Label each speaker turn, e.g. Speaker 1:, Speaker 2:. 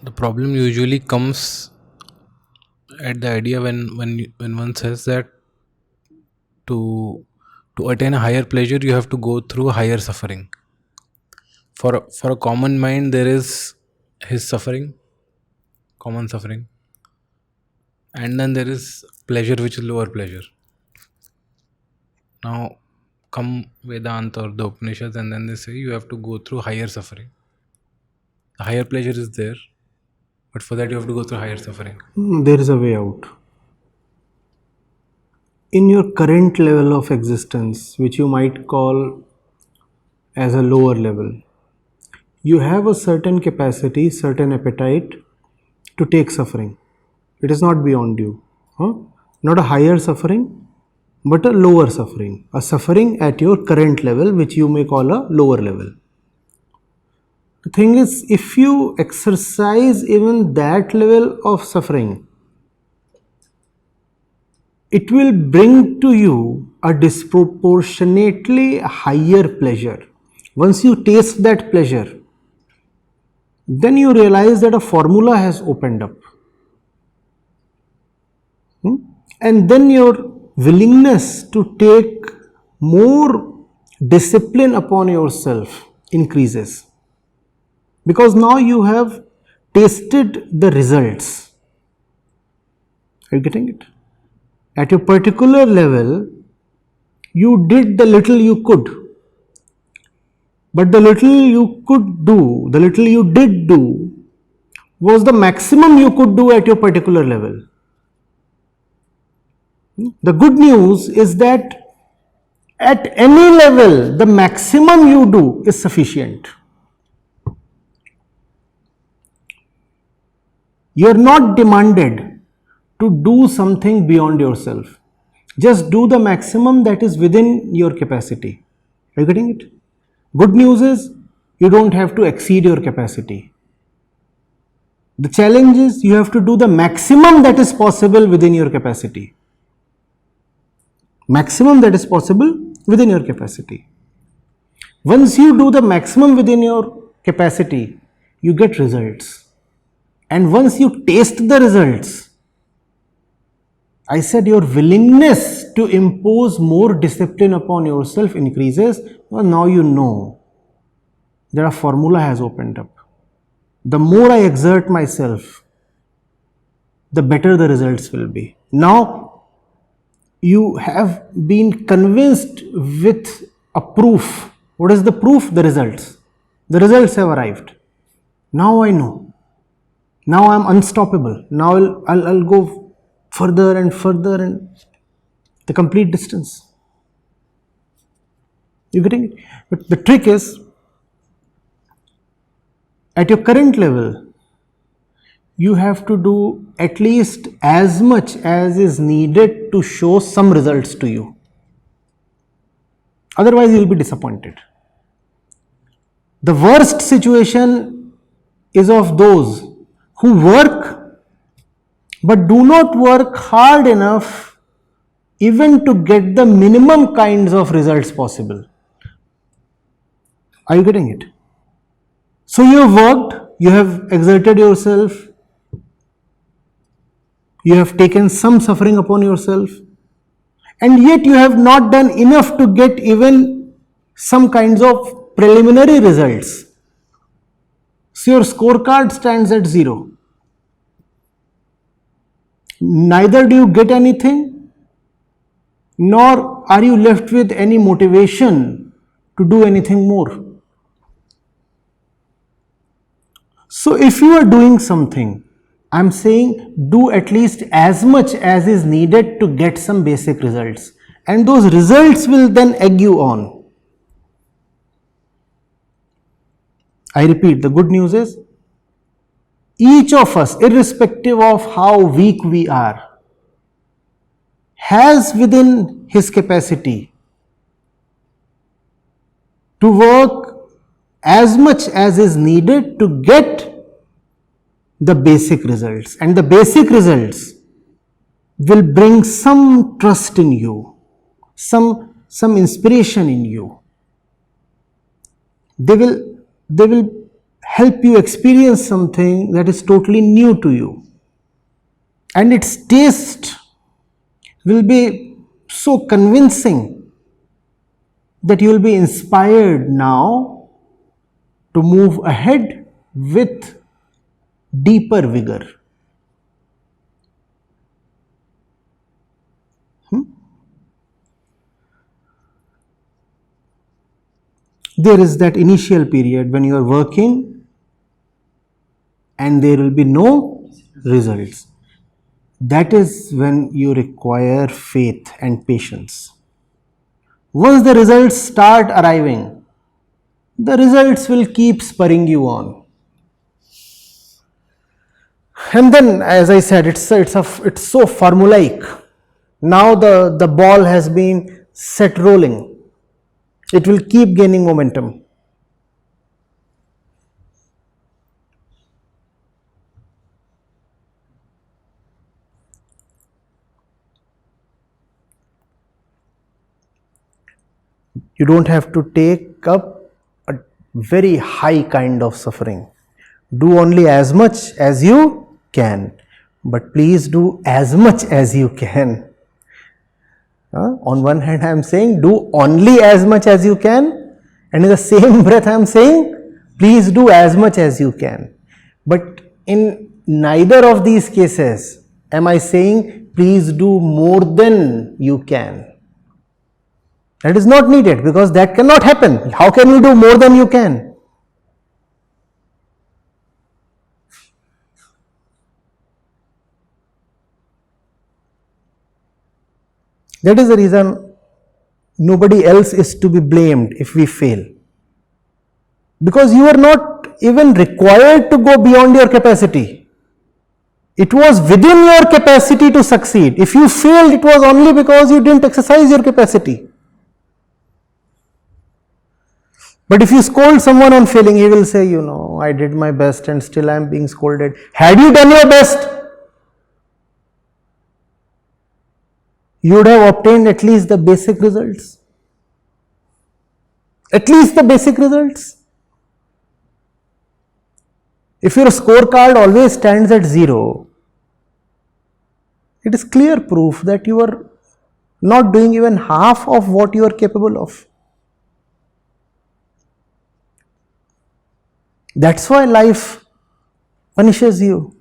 Speaker 1: The problem usually comes at the idea when one says that to to attain a higher pleasure you have to go through higher suffering. For a common mind there is his suffering, common suffering, and then there is pleasure which is lower pleasure. Now come Vedanta or the Upanishads and then they say you have to go through higher suffering. The higher pleasure is there, but for that you have to go through higher suffering.
Speaker 2: There is a way out. In your current level of existence, which you might call as a lower level, you have a certain capacity, certain appetite to take suffering. It is not beyond you. Not a higher suffering, but a lower suffering. A suffering at your current level, which you may call a lower level. The thing is, if you exercise even that level of suffering, it will bring to you a disproportionately higher pleasure. Once you taste that pleasure, then you realize that a formula has opened up. And then your willingness to take more discipline upon yourself increases. Because now you have tasted the results. Are you getting it? At your particular level, you did the little you could. But the little you could do, the little you did do, was the maximum you could do at your particular level. The good news is that at any level, the maximum you do is sufficient. You are not demanded to do something beyond yourself. Just do the maximum that is within your capacity. Are you getting it? Good news is you don't have to exceed your capacity. The challenge is you have to do the maximum that is possible within your capacity. Maximum that is possible within your capacity. Once you do the maximum within your capacity, you get results. And once you taste the results, I said your willingness to impose more discipline upon yourself increases. Well, now you know that a formula has opened up. The more I exert myself, the better the results will be. Now you have been convinced with a proof. What is the proof? The results. The results have arrived. Now I know. Now I am unstoppable. Now I'll go further and further and the complete distance. You getting it? But the trick is, at your current level, you have to do at least as much as is needed to show some results to you. Otherwise, you will be disappointed. The worst situation is of those who work but do not work hard enough even to get the minimum kinds of results possible. Are you getting it? So you have worked, you have exerted yourself, you have taken some suffering upon yourself, and yet you have not done enough to get even some kinds of preliminary results. So your scorecard stands at 0. Neither do you get anything, nor are you left with any motivation to do anything more. So if you are doing something, I am saying do at least as much as is needed to get some basic results, and those results will then egg you on. I repeat, the good news is each of us, irrespective of how weak we are, has within his capacity to work as much as is needed to get the basic results, and the basic results will bring some trust in you, some inspiration in you. They will help you experience something that is totally new to you. And its taste will be so convincing that you will be inspired now to move ahead with deeper vigor. There is that initial period when you are working and there will be no results. That is when you require faith and patience. Once the results start arriving, the results will keep spurring you on. And then, as I said, it's so formulaic. Now the ball has been set rolling. It will keep gaining momentum. You don't have to take up a very high kind of suffering. Do only as much as you can, but please do as much as you can. On one hand, I am saying do only as much as you can, and in the same breath, I am saying please do as much as you can. But in neither of these cases am I saying please do more than you can. That is not needed because that cannot happen. How can you do more than you can? That is the reason nobody else is to be blamed if we fail. Because you are not even required to go beyond your capacity. It was within your capacity to succeed. If you failed, it was only because you didn't exercise your capacity. But if you scold someone on failing, he will say, I did my best and still I am being scolded. Had you done your best, you would have obtained at least the basic results. At least the basic results. If your scorecard always stands at 0, it is clear proof that you are not doing even half of what you are capable of. That's why life punishes you.